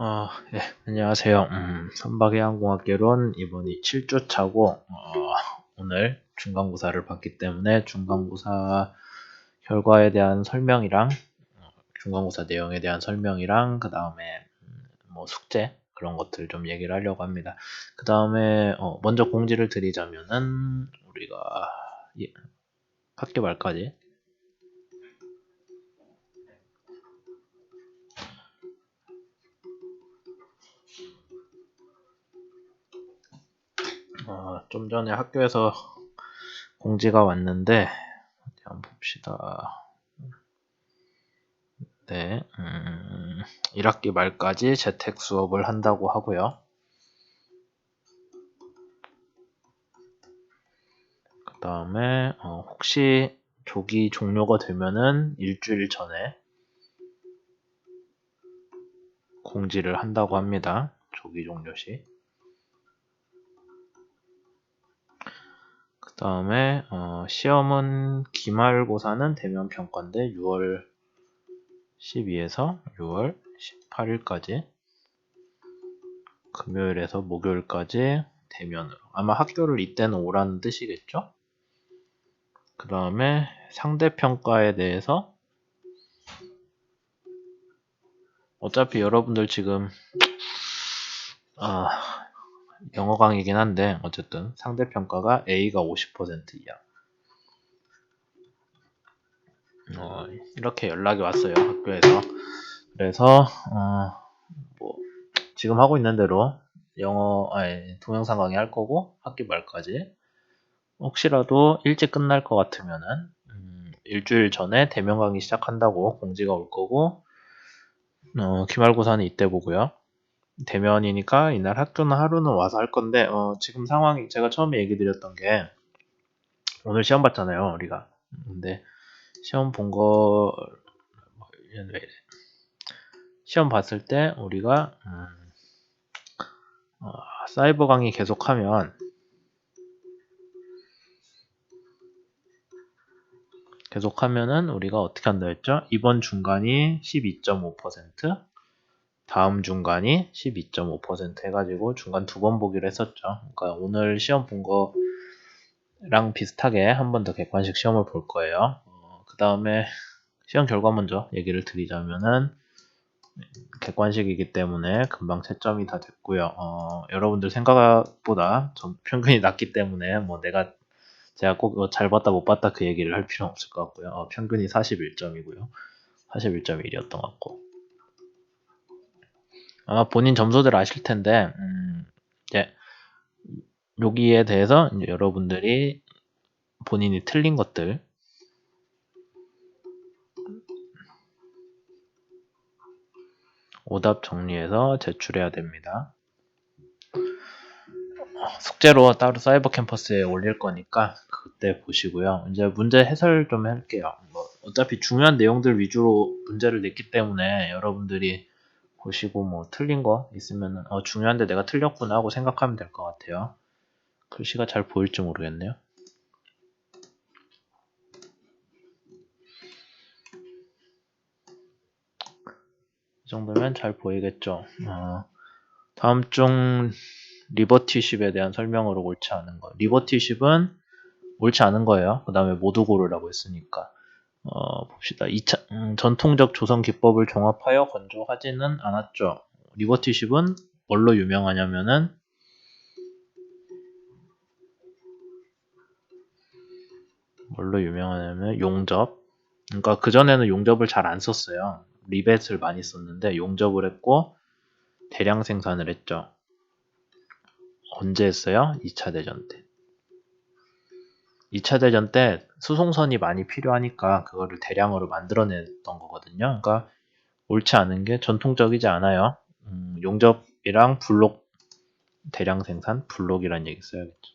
예, 안녕하세요. 선박해양공학개론 이번이 7주 차고, 오늘 중간고사를 봤기 때문에 중간고사 결과에 대한 설명이랑, 중간고사 내용에 대한 설명이랑, 그 다음에, 뭐, 숙제, 그런 것들 좀 얘기를 하려고 합니다. 그 다음에, 먼저 공지를 드리자면은, 우리가, 학기 말까지, 좀 전에 학교에서 공지가 왔는데, 어디 한번 봅시다. 네, 1학기 말까지 재택 수업을 한다고 하고요. 그 다음에 혹시 조기 종료가 되면은 일주일 전에 공지를 한다고 합니다. 조기 종료 시. 그 다음에 시험은 기말고사는 대면 평가인데 6월 12에서 6월 18일까지 금요일에서 목요일까지 대면으로. 아마 학교를 이때는 오라는 뜻이겠죠? 그 다음에 상대평가에 대해서 어차피 여러분들 지금 영어 강의긴 한데 어쨌든 상대평가가 A가 50% 이하. 이렇게 연락이 왔어요, 학교에서. 그래서 뭐 지금 하고 있는 대로 동영상 강의 할 거고 학기 말까지 혹시라도 일찍 끝날 것 같으면은 일주일 전에 대면 강의 시작한다고 공지가 올 거고 기말고사는 이때 보고요. 대면이니까 이날 학교는 하루는 와서 할 건데 지금 상황이 제가 처음에 얘기 드렸던 게 오늘 시험 봤잖아요, 우리가. 근데 시험 본 거 왜 이래? 시험 봤을 때 우리가 사이버 강의 계속하면은 우리가 어떻게 한다 했죠? 이번 중간이 12.5%, 다음 중간이 12.5% 해가지고 중간 두 번 보기로 했었죠. 그러니까 오늘 시험 본 거랑 비슷하게 한 번 더 객관식 시험을 볼 거예요. 그 다음에 시험 결과 먼저 얘기를 드리자면은 객관식이기 때문에 금방 채점이 다 됐고요. 여러분들 생각보다 좀 평균이 낮기 때문에 뭐 제가 꼭 잘 봤다 못 봤다 그 얘기를 할 필요는 없을 것 같고요. 평균이 41점이고요. 41.1이었던 것 같고. 아마 본인 점수들 아실 텐데, 이제 여기에 대해서 이제 여러분들이 본인이 틀린 것들 오답 정리해서 제출해야 됩니다. 숙제로 따로 사이버 캠퍼스에 올릴 거니까 그때 보시고요. 이제 문제 해설 좀 할게요. 뭐 어차피 중요한 내용들 위주로 문제를 냈기 때문에 여러분들이 보시고 뭐 틀린 거 있으면 중요한데 내가 틀렸구나 하고 생각하면 될 것 같아요. 글씨가 잘 보일지 모르겠네요. 이 정도면 잘 보이겠죠. 다음 중 리버티십에 대한 설명으로 옳지 않은 거. 리버티십은 옳지 않은 거예요. 그 다음에 모두 고르라고 했으니까. 봅시다. 전통적 조선 기법을 종합하여 건조하지는 않았죠. 리버티십은 뭘로 유명하냐면은 용접. 그러니까 그전에는 용접을 잘 안 썼어요. 리벳을 많이 썼는데 용접을 했고 대량 생산을 했죠. 언제 했어요? 2차 대전 때. 2차 대전 때 수송선이 많이 필요하니까 그거를 대량으로 만들어냈던 거거든요. 그러니까 옳지 않은 게 전통적이지 않아요. 용접이랑 블록 대량 생산, 블록이란 얘기 써야겠죠.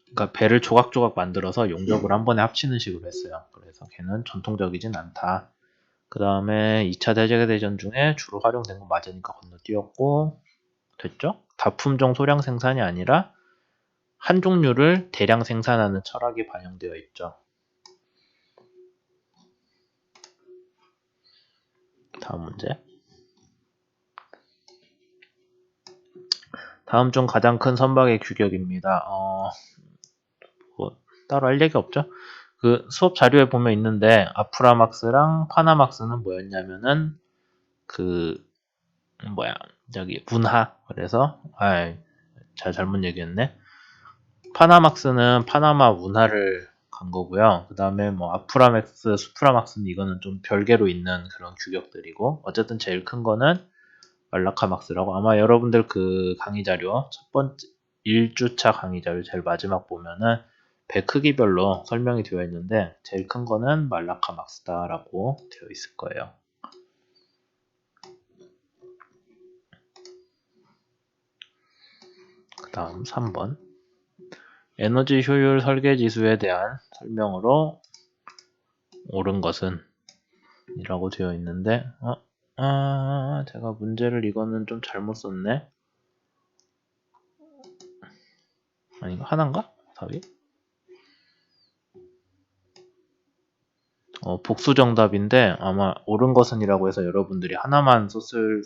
그러니까 배를 조각조각 만들어서 용접을 한 번에 합치는 식으로 했어요. 그래서 걔는 전통적이진 않다. 그 다음에 2차 세계대전 중에 주로 활용된 건 맞으니까 건너뛰었고 됐죠? 다품종 소량 생산이 아니라 한 종류를 대량 생산하는 철학이 반영되어 있죠. 다음 문제. 다음 중 가장 큰 선박의 규격입니다. 뭐 따로 할 얘기 없죠? 그 수업 자료에 보면 있는데 아프라막스랑 파나막스는 뭐였냐면은 그 뭐야 저기 분하. 그래서 잘못 얘기했네. 파나막스는 파나마 운하를 간 거고요. 그 다음에 뭐 아프라맥스, 수프라막스는 이거는 좀 별개로 있는 그런 규격들이고, 어쨌든 제일 큰 거는 말라카막스라고. 아마 여러분들 그 강의 자료 첫 번째 1주차 강의 자료 제일 마지막 보면은 배 크기별로 설명이 되어 있는데 제일 큰 거는 말라카막스다라고 되어 있을 거예요. 그 다음 3번 에너지 효율 설계 지수에 대한 설명으로 옳은 것은 이라고 되어 있는데 제가 문제를 이거는 좀 잘못 썼네. 아니 이거 하나인가? 답이? 복수 정답인데 아마 옳은 것은 이라고 해서 여러분들이 하나만 썼을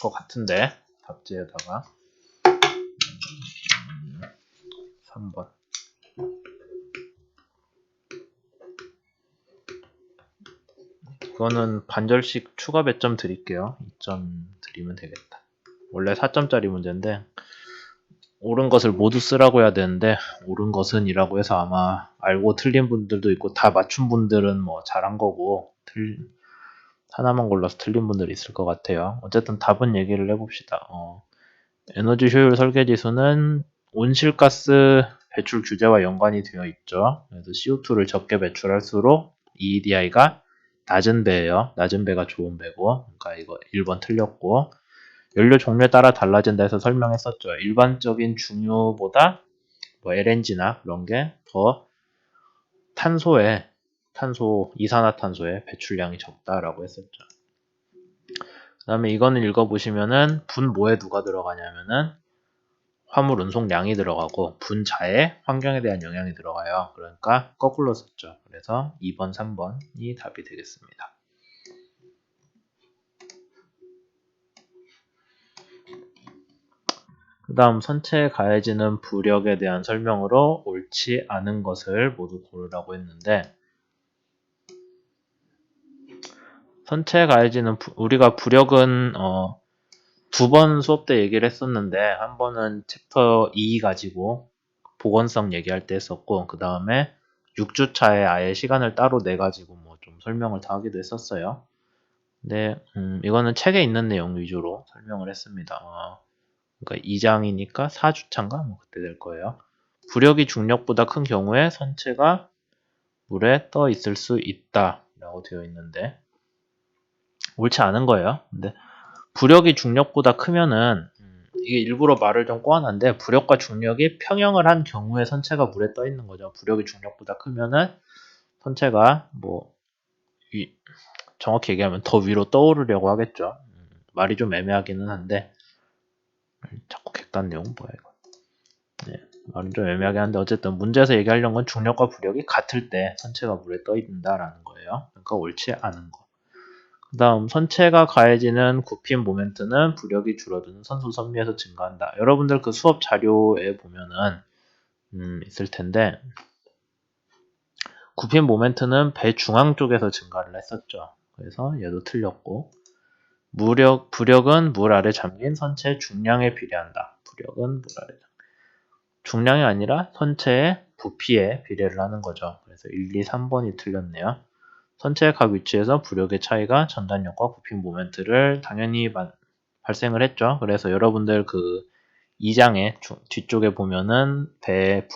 것 같은데 답지에다가 3번 이거는 반절씩 추가 몇 점 드릴게요. 2점 드리면 되겠다. 원래 4점짜리 문제인데 옳은 것을 모두 쓰라고 해야 되는데 옳은 것은 이라고 해서 아마 알고 틀린 분들도 있고 다 맞춘 분들은 뭐 잘한 거고 하나만 골라서 틀린 분들이 있을 것 같아요. 어쨌든 답은 얘기를 해봅시다. 에너지 효율 설계 지수는 온실가스 배출 규제와 연관이 되어 있죠. 그래서 CO2를 적게 배출할수록 EEDI가 낮은 배예요. 낮은 배가 좋은 배고, 그러니까 이거 1번 틀렸고, 연료 종류에 따라 달라진다 해서 설명했었죠. 일반적인 중유보다 뭐 LNG나 그런 게 더 이산화탄소의 배출량이 적다라고 했었죠. 그 다음에 이거는 읽어보시면은 분모에 누가 들어가냐면은 화물 운송량이 들어가고 분자에 환경에 대한 영향이 들어가요. 그러니까 거꾸로 썼죠. 그래서 2번, 3번이 답이 되겠습니다. 그 다음 선체에 가해지는 부력에 대한 설명으로 옳지 않은 것을 모두 고르라고 했는데 선체에 가해지는 우리가 부력은 2번 수업 때 얘기를 했었는데 한 번은 챕터 2 가지고 보건성 얘기할 때 했었고 그 다음에 6주차에 아예 시간을 따로 내 가지고 뭐 좀 설명을 다 하기도 했었어요. 근데 이거는 책에 있는 내용 위주로 설명을 했습니다. 그러니까 2장이니까 4주차인가 뭐 그때 될 거예요. 부력이 중력보다 큰 경우에 선체가 물에 떠 있을 수 있다 라고 되어 있는데 옳지 않은 거예요. 근데 부력이 중력보다 크면은 이게 일부러 말을 좀 꼬아놨는데 부력과 중력이 평형을 한 경우에 선체가 물에 떠 있는 거죠. 부력이 중력보다 크면은 선체가 뭐 정확히 얘기하면 더 위로 떠오르려고 하겠죠. 말이 좀 애매하기는 한데 자꾸 객관 내용 뭐야 이거. 네, 말은 좀 애매하긴 한데 어쨌든 문제에서 얘기하려는 건 중력과 부력이 같을 때 선체가 물에 떠 있다라는 거예요. 그러니까 옳지 않은 거. 그 다음 선체가 가해지는 굽힘 모멘트는 부력이 줄어드는 선수 선미에서 증가한다. 여러분들 그 수업 자료에 보면은 있을 텐데 굽힘 모멘트는 배 중앙 쪽에서 증가를 했었죠. 그래서 얘도 틀렸고 부력은 물 아래 잠긴 선체 중량에 비례한다. 부력은 물 아래 중량이 아니라 선체의 부피에 비례를 하는 거죠. 그래서 1, 2, 3번이 틀렸네요. 선체의 각 위치에서 부력의 차이가 전단력과 굽힘 모멘트를 당연히 발생을 했죠. 그래서 여러분들 그 2장의 뒤쪽에 보면은 배의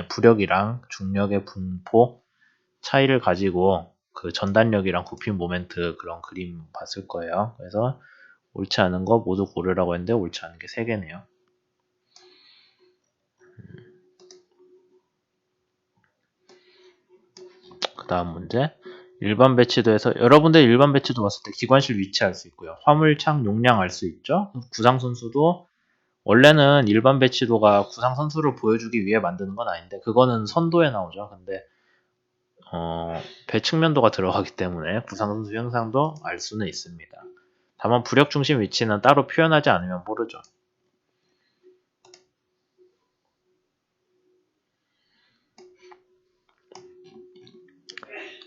부력이랑 중력의 분포 차이를 가지고 그 전단력이랑 굽힘 모멘트 그런 그림 봤을 거예요. 그래서 옳지 않은 거 모두 고르라고 했는데 옳지 않은 게 3개네요. 그 다음 문제. 일반 배치도에서 여러분들 일반 배치도 봤을 때 기관실 위치 알 수 있고요. 화물창 용량 알 수 있죠. 구상 선수도 원래는 일반 배치도가 구상 선수를 보여주기 위해 만드는 건 아닌데 그거는 선도에 나오죠. 근데 배 측면도가 들어가기 때문에 구상 선수 형상도 알 수는 있습니다. 다만 부력 중심 위치는 따로 표현하지 않으면 모르죠.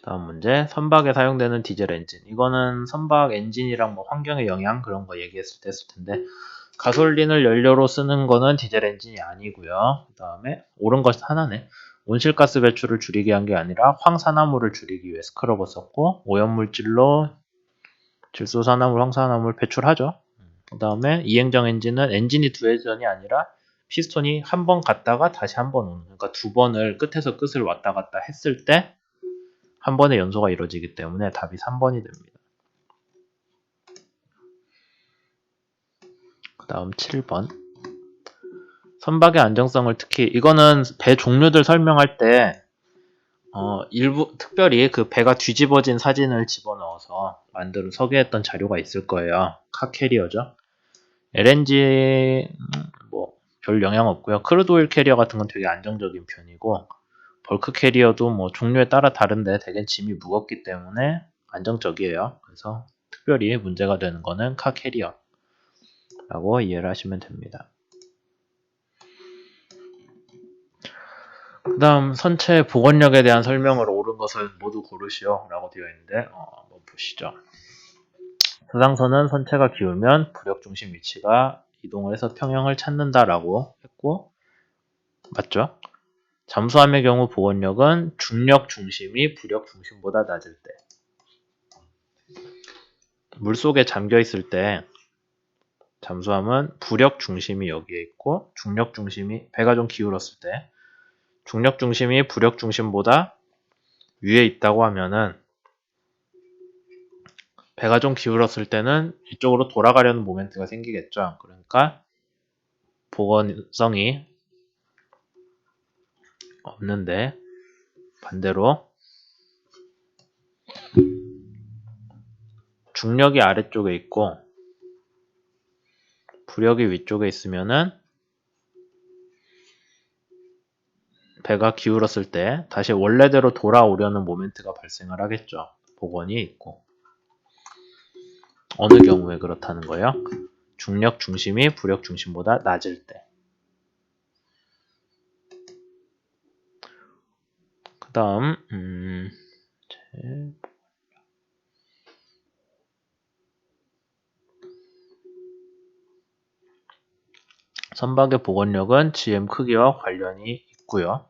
다음 문제. 선박에 사용되는 디젤 엔진. 이거는 선박 엔진이랑 뭐 환경의 영향 그런 거 얘기했을 때 했을 텐데 가솔린을 연료로 쓰는 거는 디젤 엔진이 아니고요. 그 다음에 옳은 것 하나네. 온실가스 배출을 줄이기 위한 게 아니라 황산화물을 줄이기 위해 스크러버 썼고 오염물질로 질소산화물, 황산화물 배출하죠. 그 다음에 이행정 엔진은 엔진이 두 회전이 아니라 피스톤이 한 번 갔다가 다시 한 번 오는, 그러니까 두 번을 끝에서 끝을 왔다 갔다 했을 때 한 번의 연소가 이루어지기 때문에 답이 3번이 됩니다. 그 다음 7번. 선박의 안정성을 특히 이거는 배 종류들 설명할 때 일부 특별히 그 배가 뒤집어진 사진을 집어넣어서 만들어 소개했던 자료가 있을 거예요. 카캐리어죠. LNG 뭐 별 영향 없고요. 크루드 오일 캐리어 같은 건 되게 안정적인 편이고 벌크 캐리어도 뭐 종류에 따라 다른데 대개 짐이 무겁기 때문에 안정적이에요. 그래서 특별히 문제가 되는 거는 카 캐리어라고 이해를 하시면 됩니다. 그 다음 선체 복원력에 대한 설명을 옳은 것을 모두 고르시오 라고 되어 있는데 한번 보시죠. 서상선은 선체가 기울면 부력 중심 위치가 이동을 해서 평형을 찾는다 라고 했고 맞죠? 잠수함의 경우 복원력은 중력 중심이 부력 중심보다 낮을 때 물속에 잠겨 있을 때 잠수함은 부력 중심이 여기에 있고 중력 중심이 배가 좀 기울었을 때 중력 중심이 부력 중심보다 위에 있다고 하면은 배가 좀 기울었을 때는 이쪽으로 돌아가려는 모멘트가 생기겠죠. 그러니까 복원성이 없는데 반대로 중력이 아래쪽에 있고 부력이 위쪽에 있으면은 배가 기울었을 때 다시 원래대로 돌아오려는 모멘트가 발생을 하겠죠. 복원이 있고. 어느 경우에 그렇다는 거예요? 중력 중심이 부력 중심보다 낮을 때. 그 다음 선박의 복원력은 GM 크기와 관련이 있고요.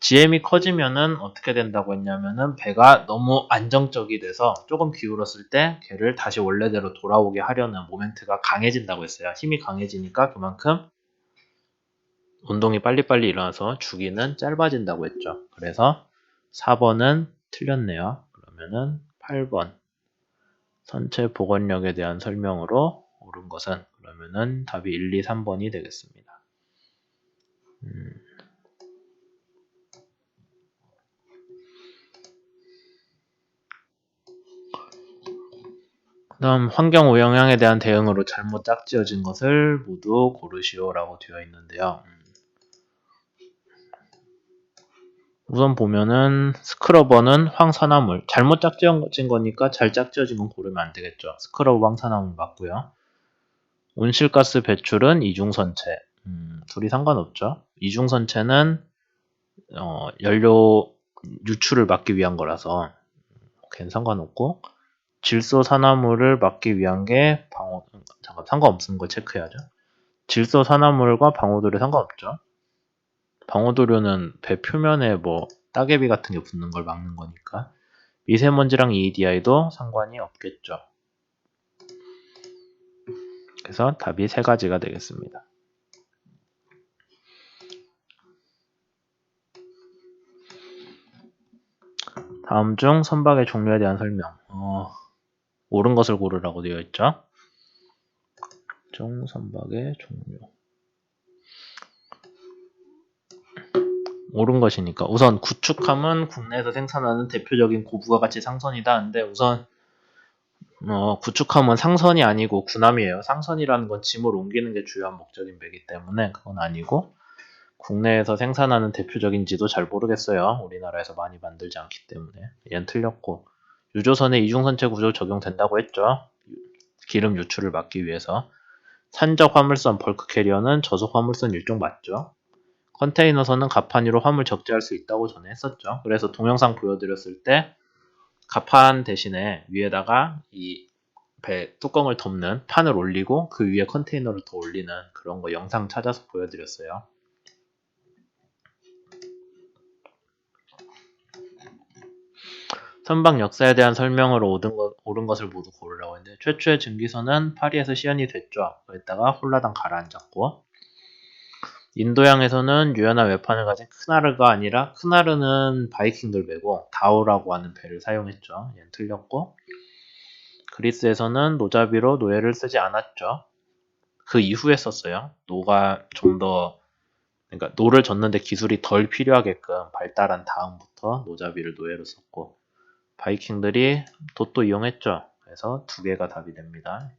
GM이 커지면은 어떻게 된다고 했냐면은 배가 너무 안정적이 돼서 조금 기울었을 때 걔를 다시 원래대로 돌아오게 하려는 모멘트가 강해진다고 했어요. 힘이 강해지니까 그만큼 운동이 빨리빨리 일어나서 주기는 짧아진다고 했죠. 그래서 4번은 틀렸네요. 그러면은 8번 선체 복원력에 대한 설명으로 옳은 것은 그러면은 답이 1, 2, 3번이 되겠습니다. 그 다음 환경오염량에 대한 대응으로 잘못 짝지어진 것을 모두 고르시오 라고 되어 있는데요. 우선 보면은 스크러버는 황산화물 잘못 짝지어진 거니까 잘 짝지어진 건 고르면 안 되겠죠. 스크러버 황산화물 맞고요. 온실가스 배출은 이중선체 둘이 상관없죠. 이중선체는 연료 유출을 막기 위한 거라서 걔는 상관없고 질소산화물을 막기 위한 게 상관없는 거 체크해야죠. 질소산화물과 방호도료 상관없죠. 방호도료는 배 표면에 뭐 따개비 같은 게 붙는 걸 막는 거니까 미세먼지랑 EEDI도 상관이 없겠죠. 그래서 답이 세 가지가 되겠습니다. 다음 중 선박의 종류에 대한 설명. 옳은 것을 고르라고 되어 있죠. 선박의 종류. 옳은 것이니까 우선 구축함은 국내에서 생산하는 대표적인 고부가 가치 상선이다 하는데 우선 구축함은 상선이 아니고 군함이에요. 상선이라는 건 짐을 옮기는 게 주요한 목적인 배이기 때문에 그건 아니고 국내에서 생산하는 대표적인지도 잘 모르겠어요. 우리나라에서 많이 만들지 않기 때문에 얘는 틀렸고 유조선에 이중선체 구조 적용된다고 했죠. 기름 유출을 막기 위해서 산적 화물선 벌크 캐리어는 저속 화물선 일종 맞죠. 컨테이너선은 갑판위로 화물 적재할 수 있다고 전에 했었죠. 그래서 동영상 보여드렸을 때 갑판 대신에 위에다가 이 배 뚜껑을 덮는 판을 올리고 그 위에 컨테이너를 더 올리는 그런 거 영상 찾아서 보여드렸어요. 선박 역사에 대한 설명으로 옳은 것을 모두 고르라고 했는데 최초의 증기선은 파리에서 시연이 됐죠. 거기다가 홀라당 가라앉았고 인도양에서는 유연한 외판을 가진 크나르가 아니라 크나르는 바이킹들 배고 다오라고 하는 배를 사용했죠. 얘는 틀렸고 그리스에서는 노자비로 노예를 쓰지 않았죠. 그 이후에 썼어요. 노가 좀 더 그러니까 노를 젓는데 기술이 덜 필요하게끔 발달한 다음부터 노자비를 노예로 썼고 바이킹들이 돛도 이용했죠. 그래서 두 개가 답이 됩니다.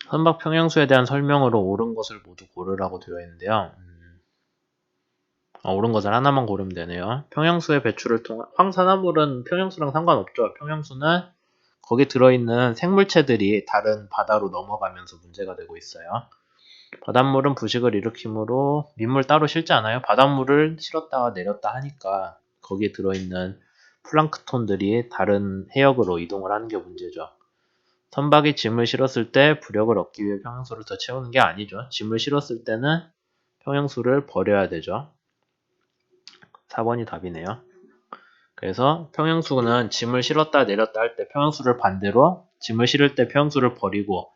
선박 평형수에 대한 설명으로 옳은 것을 모두 고르라고 되어 있는데요. 옳은 것을 하나만 고르면 되네요. 평형수의 배출을 통한 황산화물은 평형수랑 상관없죠. 평형수는 거기 들어있는 생물체들이 다른 바다로 넘어가면서 문제가 되고 있어요. 바닷물은 부식을 일으키므로 민물 따로 실지 않아요. 바닷물을 실었다가 내렸다 하니까 거기에 들어있는 플랑크톤들이 다른 해역으로 이동을 하는 게 문제죠. 선박이 짐을 실었을 때 부력을 얻기 위해 평형수를 더 채우는 게 아니죠. 짐을 실었을 때는 평형수를 버려야 되죠. 4번이 답이네요. 그래서 평형수는 짐을 실었다 내렸다 할 때 평형수를 반대로 짐을 실을 때 평형수를 버리고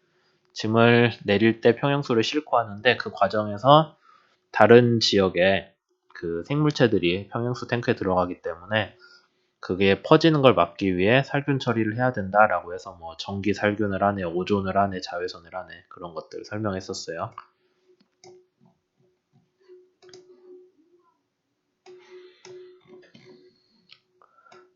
짐을 내릴 때 평형수를 싣고 하는데 그 과정에서 다른 지역에 그 생물체들이 평형수 탱크에 들어가기 때문에 그게 퍼지는 걸 막기 위해 살균 처리를 해야 된다라고 해서 뭐 전기 살균을 하네, 오존을 하네, 자외선을 하네 그런 것들 설명했었어요.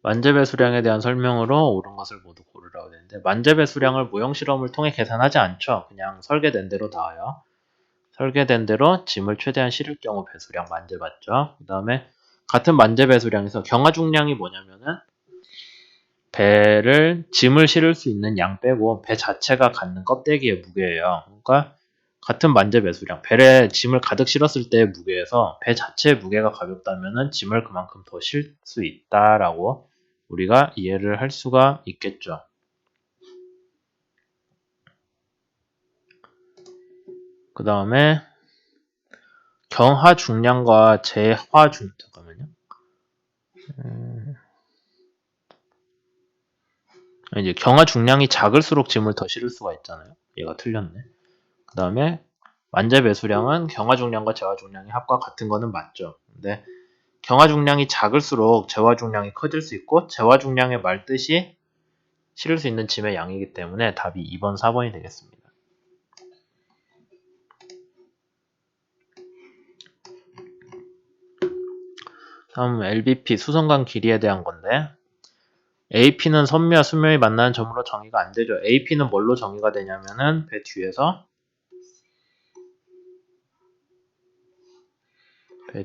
만재배 수량에 대한 설명으로 옳은 것을 모두 고르라고 되는데 만재배 수량을 모형 실험을 통해 계산하지 않죠. 그냥 설계된 대로 나와요. 설계된 대로 짐을 최대한 실을 경우 배수량 만재봤죠. 그 다음에 같은 만재 배수량에서 경화 중량이 뭐냐면은 배를 짐을 실을 수 있는 양 빼고 배 자체가 갖는 껍데기의 무게예요. 그러니까 같은 만재 배수량, 배에 짐을 가득 실었을 때의 무게에서 배 자체의 무게가 가볍다면은 짐을 그만큼 더 실 수 있다라고 우리가 이해를 할 수가 있겠죠. 그 다음에 경하 중량과 제화 중 잠깐만요. 이제 경하 중량이 작을수록 짐을 더 실을 수가 있잖아요. 얘가 틀렸네. 그 다음에 만재 배수량은 경하 중량과 제화 중량이 합과 같은 거는 맞죠. 근데 경하 중량이 작을수록 제화 중량이 커질 수 있고 제화 중량의 말뜻이 실을 수 있는 짐의 양이기 때문에 답이 2번, 4번이 되겠습니다. 다음 LBP 수선관 길이에 대한 건데 AP는 선미와 수묘이 만나는 점으로 정의가 안 되죠. AP는 뭘로 정의가 되냐면은 배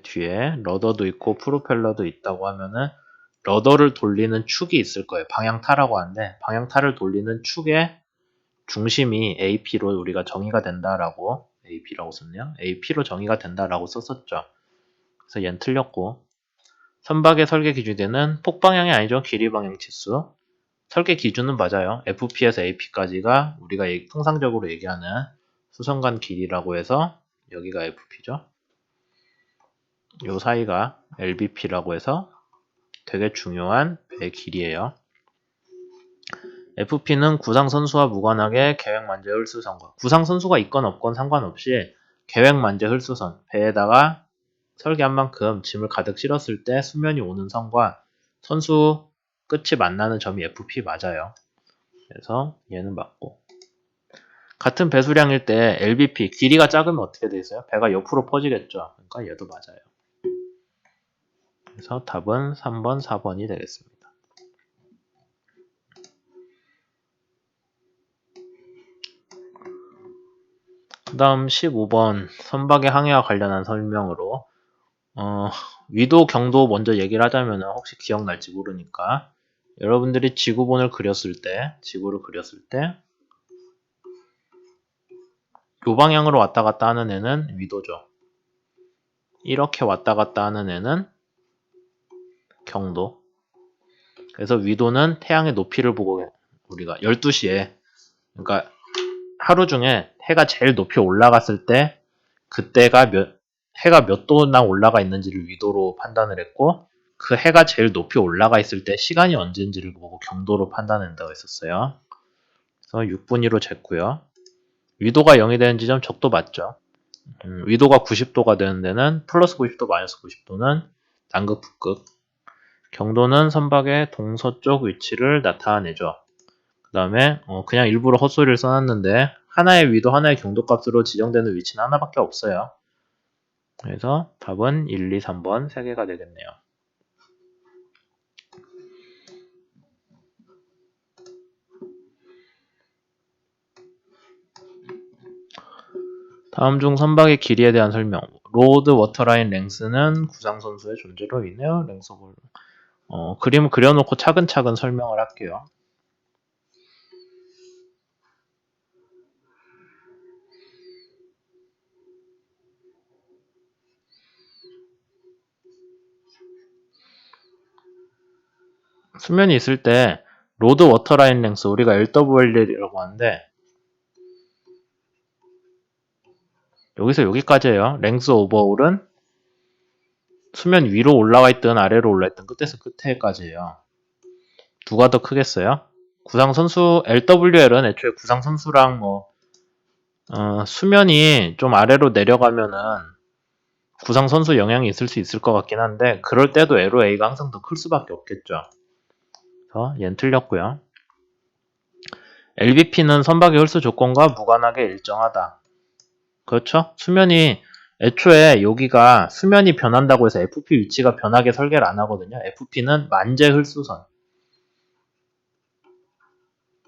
뒤에 러더도 있고 프로펠러도 있다고 하면은 러더를 돌리는 축이 있을 거예요. 방향타라고 하는데 방향타를 돌리는 축의 중심이 AP로 우리가 정의가 된다라고 AP라고 썼네요. AP로 정의가 된다라고 썼었죠. 그래서 얘는 틀렸고 선박의 설계 기준에는 폭방향이 아니죠. 길이 방향 치수. 설계 기준은 맞아요. FP에서 AP까지가 우리가 통상적으로 얘기하는 수선관 길이라고 해서 여기가 FP죠. 요 사이가 LBP라고 해서 되게 중요한 배 길이에요. FP는 구상선수와 무관하게 계획만재 홀수선과 구상선수가 있건 없건 상관없이 계획만재 홀수선 배에다가 설계한 만큼 짐을 가득 실었을 때 수면이 오는 선과 선수 끝이 만나는 점이 FP 맞아요. 그래서 얘는 맞고 같은 배수량일 때 LBP 길이가 작으면 어떻게 돼 있어요? 배가 옆으로 퍼지겠죠. 그러니까 얘도 맞아요. 그래서 답은 3번, 4번이 되겠습니다. 그 다음 15번 선박의 항해와 관련한 설명으로 위도 경도 먼저 얘기를 하자면 혹시 기억날지 모르니까 여러분들이 지구본을 그렸을 때 지구를 그렸을 때 요 방향으로 왔다 갔다 하는 애는 위도죠. 이렇게 왔다 갔다 하는 애는 경도. 그래서 위도는 태양의 높이를 보고 우리가 12시에, 그러니까 하루 중에 해가 제일 높이 올라갔을 때 그때가 해가 몇 도나 올라가 있는지를 위도로 판단을 했고, 그 해가 제일 높이 올라가 있을 때 시간이 언제인지를 보고 경도로 판단한다고 했었어요. 그래서 6분위로 쟀고요. 위도가 0이 되는 지점 적도 맞죠. 위도가 90도가 되는 데는 플러스 90도, 마이너스 90도는 남극, 북극. 경도는 선박의 동서쪽 위치를 나타내죠. 그 다음에 그냥 일부러 헛소리를 써놨는데 하나의 위도, 하나의 경도 값으로 지정되는 위치는 하나밖에 없어요. 그래서 답은 1, 2, 3번 3개가 되겠네요. 다음 중 선박의 길이에 대한 설명. 로드 워터라인 랭스는 구상선수의 존재로 인해요. 랭서볼. 그림을 그려놓고 차근차근 설명을 할게요. 수면이 있을 때 로드 워터라인 랭스, 우리가 LWL이라고 하는데 여기서 여기까지예요. 랭스 오버홀은 수면 위로 올라와 있든 아래로 올라와 있든 끝에서 끝에까지예요. 누가 더 크겠어요? 구상선수 LWL은 애초에 구상선수랑 수면이 좀 아래로 내려가면은 구상선수 영향이 있을 수 있을 것 같긴 한데, 그럴 때도 LOA가 항상 더 클 수밖에 없겠죠. 그래서 얘는 틀렸고요. LBP는 선박의 홀수 조건과 무관하게 일정하다. 그렇죠? 수면이 애초에 여기가 수면이 변한다고 해서 FP 위치가 변하게 설계를 안 하거든요. FP는 만재 흘수선.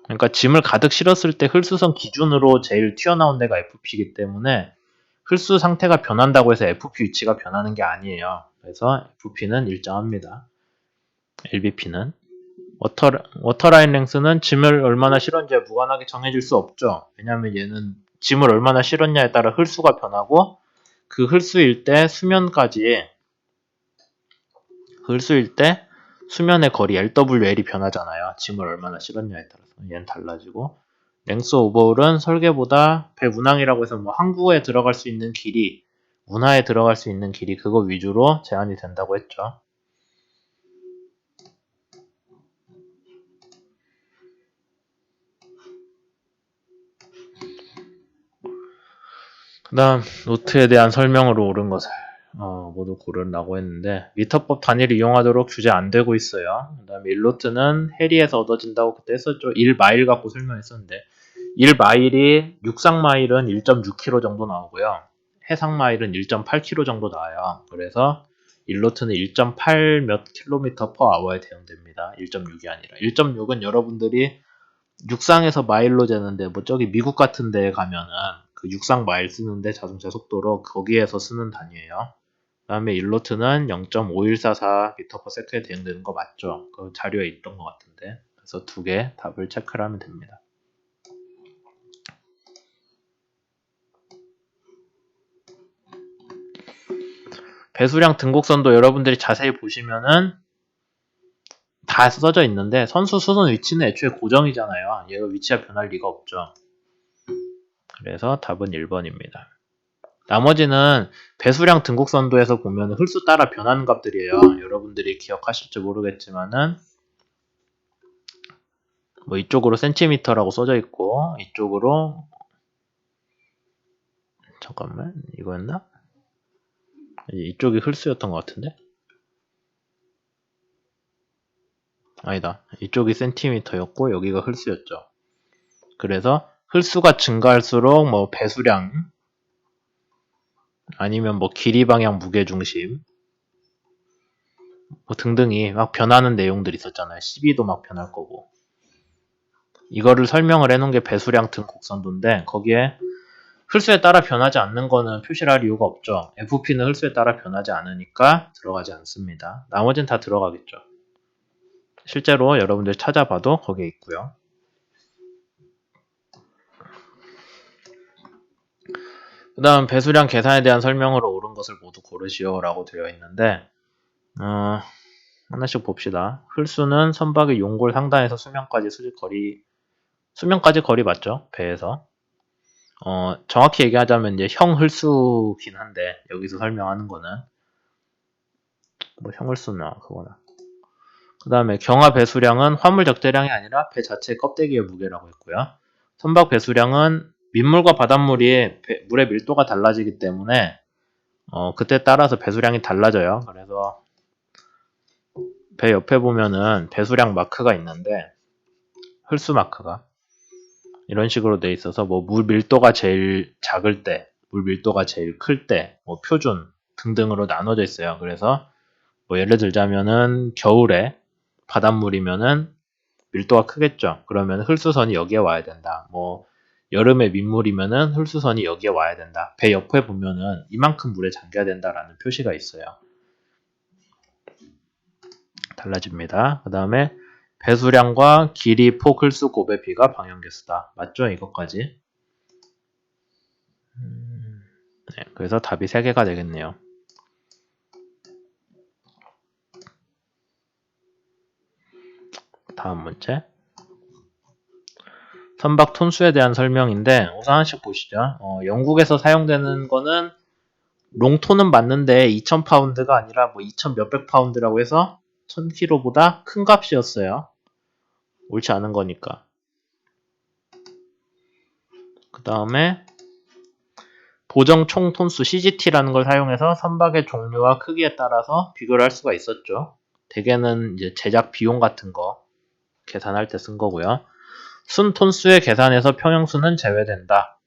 그러니까 짐을 가득 실었을 때 흘수선 기준으로 제일 튀어나온 데가 FP이기 때문에 흘수 상태가 변한다고 해서 FP 위치가 변하는 게 아니에요. 그래서 FP는 일정합니다. LBP는. 워터라인 랭스는 짐을 얼마나 실었는지에 무관하게 정해질 수 없죠. 왜냐하면 얘는 짐을 얼마나 실었냐에 따라 흘수가 변하고, 그 흘수일 때 수면의 거리 LWL이 변하잖아요. 짐을 얼마나 실었냐에 따라서. 얘는 달라지고, 랭스 오버홀은 설계보다 배 운항이라고 해서 항구에 들어갈 수 있는 길이, 운하에 들어갈 수 있는 길이, 그거 위주로 제한이 된다고 했죠. 그 다음 노트에 대한 설명으로 옳은 것을 모두 고르라고 했는데, 미터법 단위를 이용하도록 규제 안 되고 있어요. 그 다음에 1노트는 해리에서 얻어진다고 그때 했었죠. 1마일 갖고 설명했었는데, 1마일이 육상마일은 1.6km 정도 나오고요. 해상마일은 1.8km 정도 나와요. 그래서 1노트는 1.8 몇 킬로미터 per hour에 대응됩니다. 1.6이 아니라. 1.6은 여러분들이 육상에서 마일로 재는데, 저기 미국 같은 데 가면은 그 육상 마일 쓰는데 자동차 속도로 거기에서 쓰는 단위예요. 그 다음에 1노트는 0.5144m/s에 대응되는 거 맞죠? 그 자료에 있던 것 같은데. 그래서 두 개 답을 체크를 하면 됩니다. 배수량 등곡선도 여러분들이 자세히 보시면은 다 써져 있는데, 선수 수선 위치는 애초에 고정이잖아요. 얘가 위치가 변할 리가 없죠. 그래서 답은 1번입니다. 나머지는 배수량 등곡선도에서 보면 홀수 따라 변하는 값들이에요. 여러분들이 기억하실지 모르겠지만은 이쪽으로 센티미터라고 써져 있고, 이쪽으로 잠깐만, 이거였나? 이쪽이 홀수였던 것 같은데? 아니다. 이쪽이 센티미터였고 여기가 홀수였죠. 그래서 홀수가 증가할수록 배수량, 아니면 길이 방향 무게중심 등등이 막 변하는 내용들이 있었잖아요. 12도 막 변할 거고. 이거를 설명을 해놓은 게 배수량 등 곡선도인데, 거기에 홀수에 따라 변하지 않는 거는 표시를 할 이유가 없죠. FP는 홀수에 따라 변하지 않으니까 들어가지 않습니다. 나머지는 다 들어가겠죠. 실제로 여러분들 찾아봐도 거기에 있고요. 그 그 다음 배수량 계산에 대한 설명으로 옳은 것을 모두 고르시오 라고 되어 있는데 하나씩 봅시다. 흙수는 선박의 용골 상단에서 수면까지 거리 맞죠? 배에서. 정확히 얘기하자면 이제 형흘수긴 한데 여기서 설명하는 거는 뭐 형흘수나 그거나. 그 다음에 경화 배수량은 화물 적재량이 아니라 배 자체의 껍데기의 무게라고 했고요. 선박 배수량은 민물과 바닷물이 물의 밀도가 달라지기 때문에 그때 따라서 배수량이 달라져요. 그래서 배 옆에 보면은 배수량 마크가 있는데 홀수 마크가 이런 식으로 돼 있어서 뭐 물 밀도가 제일 작을 때, 물 밀도가 제일 클 때, 뭐 표준 등등으로 나눠져 있어요. 그래서 뭐 예를 들자면은 겨울에 바닷물이면은 밀도가 크겠죠. 그러면 홀수선이 여기에 와야 된다. 뭐 여름에 민물이면은 홀수선이 여기에 와야 된다. 배 옆에 보면은 이만큼 물에 잠겨야 된다라는 표시가 있어요. 달라집니다. 그 다음에 배수량과 길이, 폭, 홀수, 곱의 비가 방향계수다. 맞죠? 이것까지. 네, 그래서 답이 3개가 되겠네요. 다음 문제. 선박 톤수에 대한 설명인데 우선 하나씩 보시죠. 영국에서 사용되는 거는 롱톤은 맞는데 2000파운드가 아니라 뭐 2000 몇백 파운드라고 해서 1000kg보다 큰 값이었어요. 옳지 않은 거니까. 그 다음에 보정 총 톤수 CGT라는 걸 사용해서 선박의 종류와 크기에 따라서 비교를 할 수가 있었죠. 대개는 이제 제작 비용 같은 거 계산할 때 쓴 거고요. 순 톤수의 계산에서 평형수는 제외된다.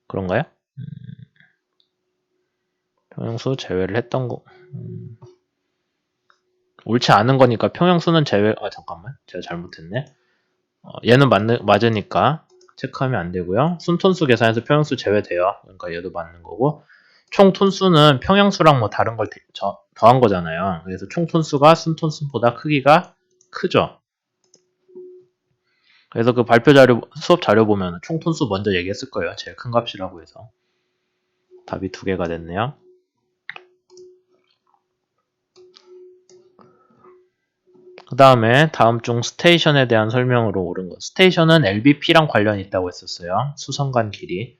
그런가요? 평형수 제외를 했던 거. 옳지 않은 거니까 평형수는 제외. 잠깐만. 제가 잘못했네. 얘는 맞으니까 체크하면 안 되고요. 순톤수 계산에서 평형수 제외돼요. 그러니까 얘도 맞는 거고. 총 톤수는 평형수랑 뭐 다른 걸 더한 거잖아요. 그래서 총 톤수가 순톤수보다 크기가 크죠. 그래서 그 발표 자료, 수업 자료 보면 총 톤수 먼저 얘기했을 거예요. 제일 큰 값이라고 해서. 답이 2개가 됐네요. 그 다음에 다음 중 스테이션에 대한 설명으로 옳은 것. 스테이션은 LBP랑 관련이 있다고 했었어요. 수선간 길이.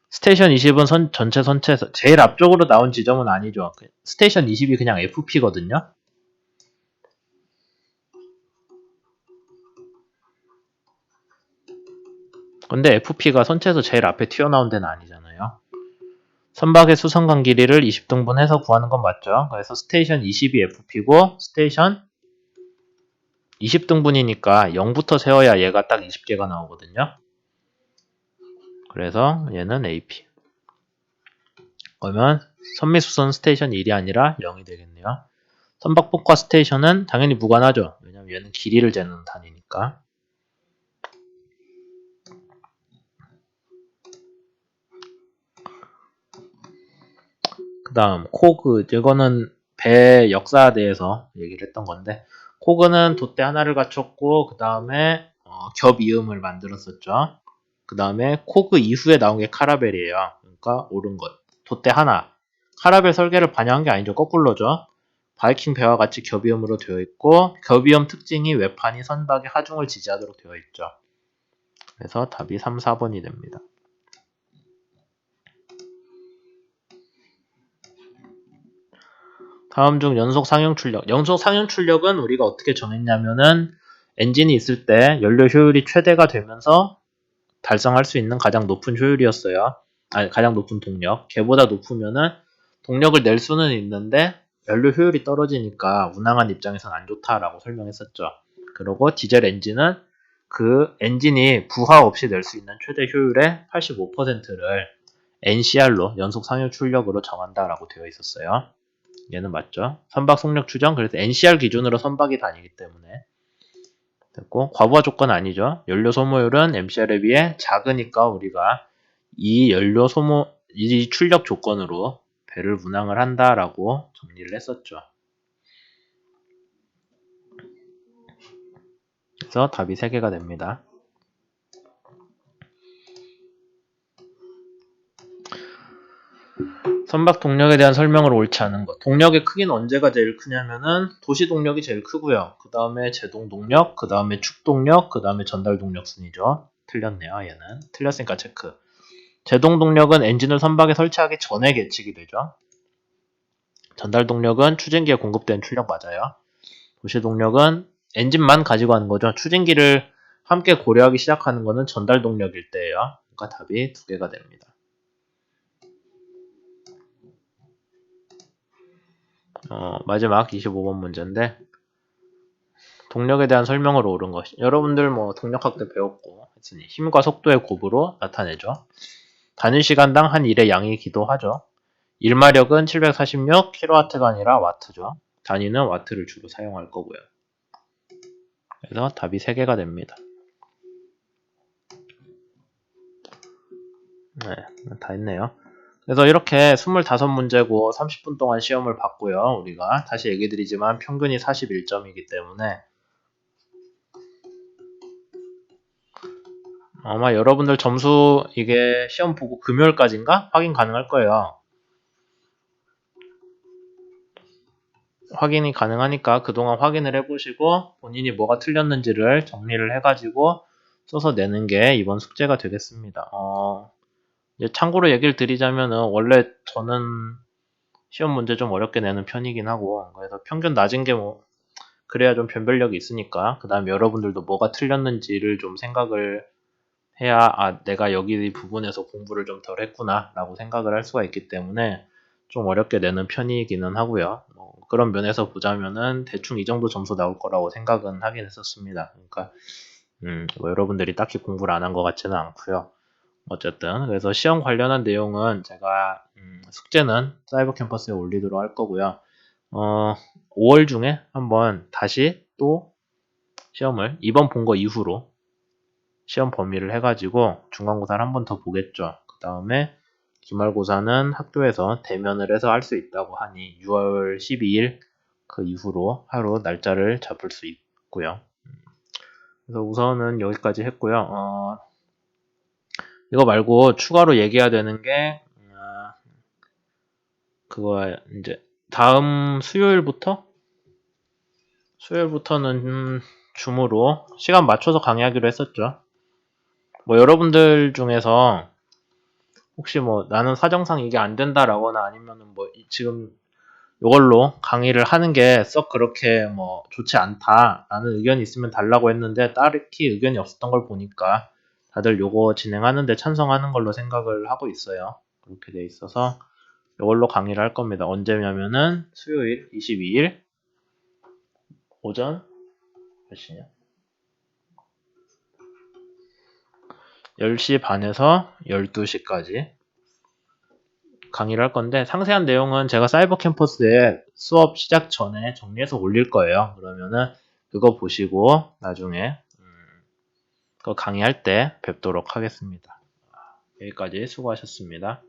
스테이션 20은 전체 선체에서 제일 앞쪽으로 나온 지점은 아니죠. 스테이션 20이 그냥 FP거든요. 근데 FP가 선체에서 제일 앞에 튀어나온 데는 아니잖아요. 선박의 수선간 길이를 20등분해서 구하는 건 맞죠. 그래서 스테이션 20이 FP고 스테이션 20등분이니까 0부터 세워야 얘가 딱 20개가 나오거든요. 그래서 얘는 AP. 그러면 선미수선 스테이션 1이 아니라 0이 되겠네요. 선박폭과 스테이션은 당연히 무관하죠. 왜냐면 얘는 길이를 재는 단위니까. 그 다음 코그. 이거는 배 역사에 대해서 얘기를 했던 건데 코그는 돛대 하나를 갖췄고 그 다음에 겹이음을 만들었었죠. 그 다음에 코그 이후에 나온 게 카라벨이에요. 그러니까 옳은 것. 돛대 하나. 카라벨 설계를 반영한 게 아니죠. 거꾸로죠. 바이킹 배와 같이 겹이음으로 되어 있고 겹이음 특징이 외판이 선박의 하중을 지지하도록 되어 있죠. 그래서 답이 3, 4번이 됩니다. 다음 중 연속 상용 출력. 연속 상용 출력은 우리가 어떻게 정했냐면은 엔진이 있을 때 연료 효율이 최대가 되면서 달성할 수 있는 가장 높은 효율이었어요. 가장 높은 동력. 걔보다 높으면은 동력을 낼 수는 있는데 연료 효율이 떨어지니까 운항한 입장에선 안 좋다라고 설명했었죠. 그리고 디젤 엔진은 그 엔진이 부하 없이 낼 수 있는 최대 효율의 85%를 NCR로 연속 상용 출력으로 정한다라고 되어 있었어요. 얘는 맞죠? 선박 속력 추정. 그래서 NCR 기준으로 선박이 다니기 때문에 됐고, 과부하 조건 아니죠. 연료 소모율은 MCR에 비해 작으니까 우리가 이 출력 조건으로 배를 운항을 한다라고 정리를 했었죠. 그래서 답이 3개가 됩니다. 선박 동력에 대한 설명을 옳지 않은 것. 동력의 크기는 언제가 제일 크냐면은 도시 동력이 제일 크고요. 그 다음에 제동 동력, 그 다음에 축 동력, 그 다음에 전달 동력 순이죠. 틀렸네요, 얘는. 틀렸으니까 체크. 제동 동력은 엔진을 선박에 설치하기 전에 계측이 되죠. 전달 동력은 추진기에 공급된 출력 맞아요. 도시 동력은 엔진만 가지고 하는 거죠. 추진기를 함께 고려하기 시작하는 거는 전달 동력일 때예요. 그러니까 답이 두 개가 됩니다. 마지막 25번 문제인데 동력에 대한 설명으로 옳은 것. 여러분들 뭐 동력학 때 배웠고 했으니 힘과 속도의 곱으로 나타내죠. 단위 시간당 한 일의 양이기도 하죠. 일마력은 746kW가 아니라 와트죠. 단위는 와트를 주로 사용할 거고요. 그래서 답이 3개가 됩니다. 네, 다 했네요. 그래서 이렇게 25문제고 30분 동안 시험을 봤고요. 우리가 다시 얘기 드리지만 평균이 41점이기 때문에 아마 여러분들 점수 이게 시험 보고 금요일까지인가 확인 가능할 거예요. 확인이 가능하니까 그동안 확인을 해보시고 본인이 뭐가 틀렸는지를 정리를 해가지고 써서 내는 게 이번 숙제가 되겠습니다. 이제 참고로 얘기를 드리자면은 원래 저는 시험 문제 좀 어렵게 내는 편이긴 하고 그래서 평균 낮은 게 뭐 그래야 좀 변별력이 있으니까 그 다음에 여러분들도 뭐가 틀렸는지를 좀 생각을 해야 내가 여기 부분에서 공부를 좀 덜 했구나 라고 생각을 할 수가 있기 때문에 좀 어렵게 내는 편이기는 하고요. 그런 면에서 보자면은 대충 이 정도 점수 나올 거라고 생각은 하긴 했었습니다. 그러니까 뭐 여러분들이 딱히 공부를 안 한 것 같지는 않고요. 어쨌든 그래서 시험 관련한 내용은 제가 숙제는 사이버 캠퍼스에 올리도록 할 거고요. 5월 중에 한번 다시 또 시험을 이번 본 거 이후로 시험 범위를 해가지고 중간고사를 한 번 더 보겠죠. 그 다음에 기말고사는 학교에서 대면을 해서 할 수 있다고 하니 6월 12일 그 이후로 하루 날짜를 잡을 수 있고요. 그래서 우선은 여기까지 했고요. 이거 말고 추가로 얘기해야 되는 게 그거 이제 다음 수요일부터는 줌으로 시간 맞춰서 강의하기로 했었죠. 뭐 여러분들 중에서 혹시 뭐 나는 사정상 이게 안 된다라거나 아니면은 뭐 지금 이걸로 강의를 하는 게 썩 그렇게 뭐 좋지 않다라는 의견이 있으면 달라고 했는데 딱히 의견이 없었던 걸 보니까 다들 요거 진행하는데 찬성하는 걸로 생각을 하고 있어요. 그렇게 돼 있어서 이걸로 강의를 할 겁니다. 언제냐면은 수요일 22일 오전 몇 시냐? 10시 반에서 12시까지 강의를 할 건데 상세한 내용은 제가 사이버 캠퍼스에 수업 시작 전에 정리해서 올릴 거예요. 그러면은 그거 보시고 나중에 그거 강의할 때 뵙도록 하겠습니다. 여기까지 수고하셨습니다.